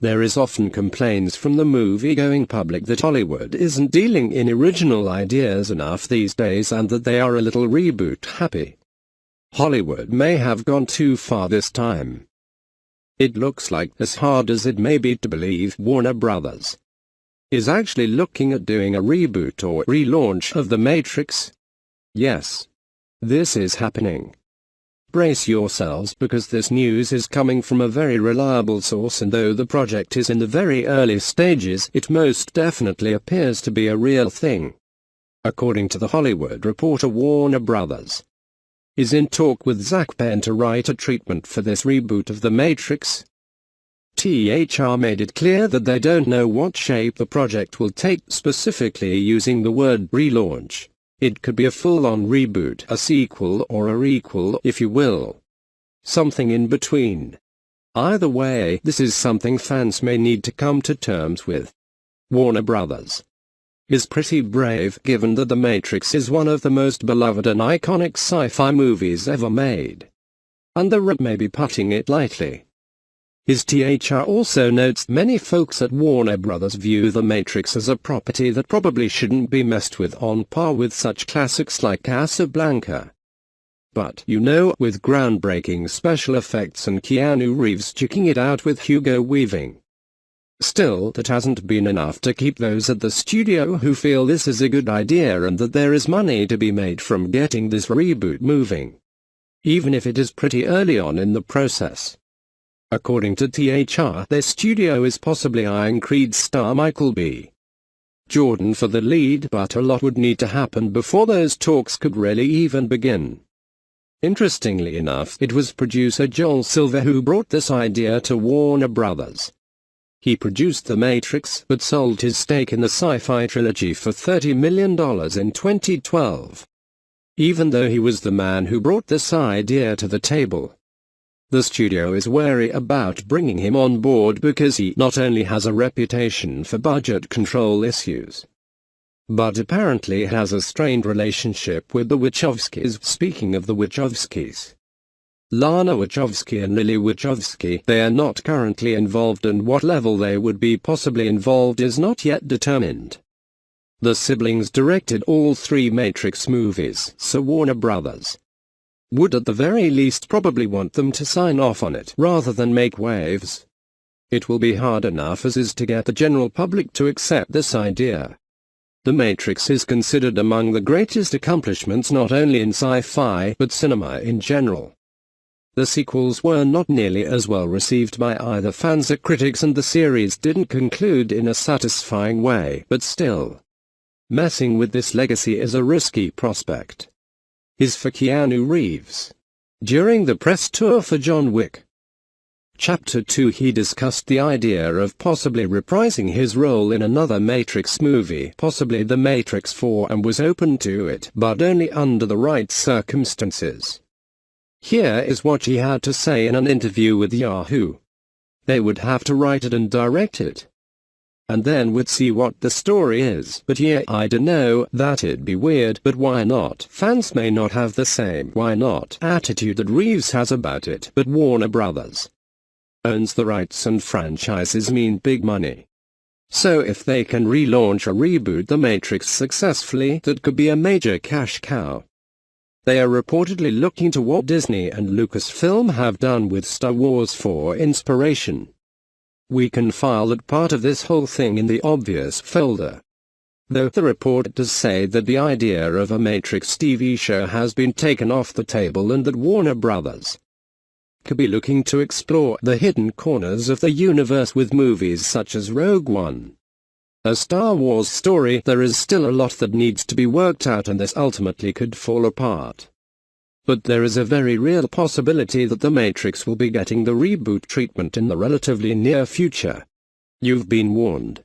There is often complaints from the movie-going public that Hollywood isn't dealing in original ideas enough these days and that they are a little reboot happy. Hollywood may have gone too far this time. It looks like, as hard as it may be to believe, Warner Brothers is actually looking at doing a reboot or relaunch of The Matrix. Yes, this is happening. Brace yourselves, because this news is coming from a very reliable source, and though the project is in the very early stages, it most definitely appears to be a real thing. According to The Hollywood Reporter, Warner Brothers is in talk with Zak Penn to write a treatment for this reboot of The Matrix. THR made it clear that they don't know what shape the project will take, specifically using the word relaunch. It could be a full-on reboot, a sequel, or a requel, if you will. Something in between. Either way, this is something fans may need to come to terms with. Warner Brothers is pretty brave, given that The Matrix is one of the most beloved and iconic sci-fi movies ever made. And the rep may be putting it lightly. His THR also notes many folks at Warner Brothers view The Matrix as a property that probably shouldn't be messed with, on par with such classics like Casablanca. But, with groundbreaking special effects and Keanu Reeves checking it out with Hugo Weaving. Still, that hasn't been enough to keep those at the studio who feel this is a good idea and that there is money to be made from getting this reboot moving, even if it is pretty early on in the process. According to THR, their studio is possibly eyeing Creed star Michael B. Jordan for the lead, but a lot would need to happen before those talks could really even begin. Interestingly enough, it was producer Joel Silver who brought this idea to Warner Brothers. He produced The Matrix, but sold his stake in the sci-fi trilogy for $30 million in 2012. Even though he was the man who brought this idea to the table, the studio is wary about bringing him on board because he not only has a reputation for budget control issues, but apparently has a strained relationship with the Wachowskis. Speaking of the Wachowskis, Lana Wachowski and Lilly Wachowski, they are not currently involved, and what level they would be possibly involved is not yet determined. The siblings directed all 3 Matrix movies, so Warner Brothers would at the very least probably want them to sign off on it rather than make waves. It will be hard enough as is to get the general public to accept this idea. The Matrix is considered among the greatest accomplishments not only in sci-fi but cinema in general. The sequels were not nearly as well received by either fans or critics, and the series didn't conclude in a satisfying way, but still, messing with this legacy is a risky prospect. Is for Keanu Reeves. During the press tour for John Wick Chapter 2, he discussed the idea of possibly reprising his role in another Matrix movie, possibly The Matrix 4, and was open to it, but only under the right circumstances. Here is what he had to say in an interview with Yahoo. They would have to write it and direct it, and then we'd see what the story is. But yeah, I dunno, that'd be weird, but why not? Fans may not have the same why not attitude that Reeves has about it, but Warner Brothers owns the rights and franchises mean big money. So if they can relaunch or reboot The Matrix successfully, that could be a major cash cow. They are reportedly looking to what Disney and Lucasfilm have done with Star Wars for inspiration. We can file that part of this whole thing in the obvious folder. Though the report does say that the idea of a Matrix TV show has been taken off the table and that Warner Brothers could be looking to explore the hidden corners of the universe with movies such as Rogue One, a Star Wars story. There is still a lot that needs to be worked out, and this ultimately could fall apart. But there is a very real possibility that The Matrix will be getting the reboot treatment in the relatively near future. You've been warned.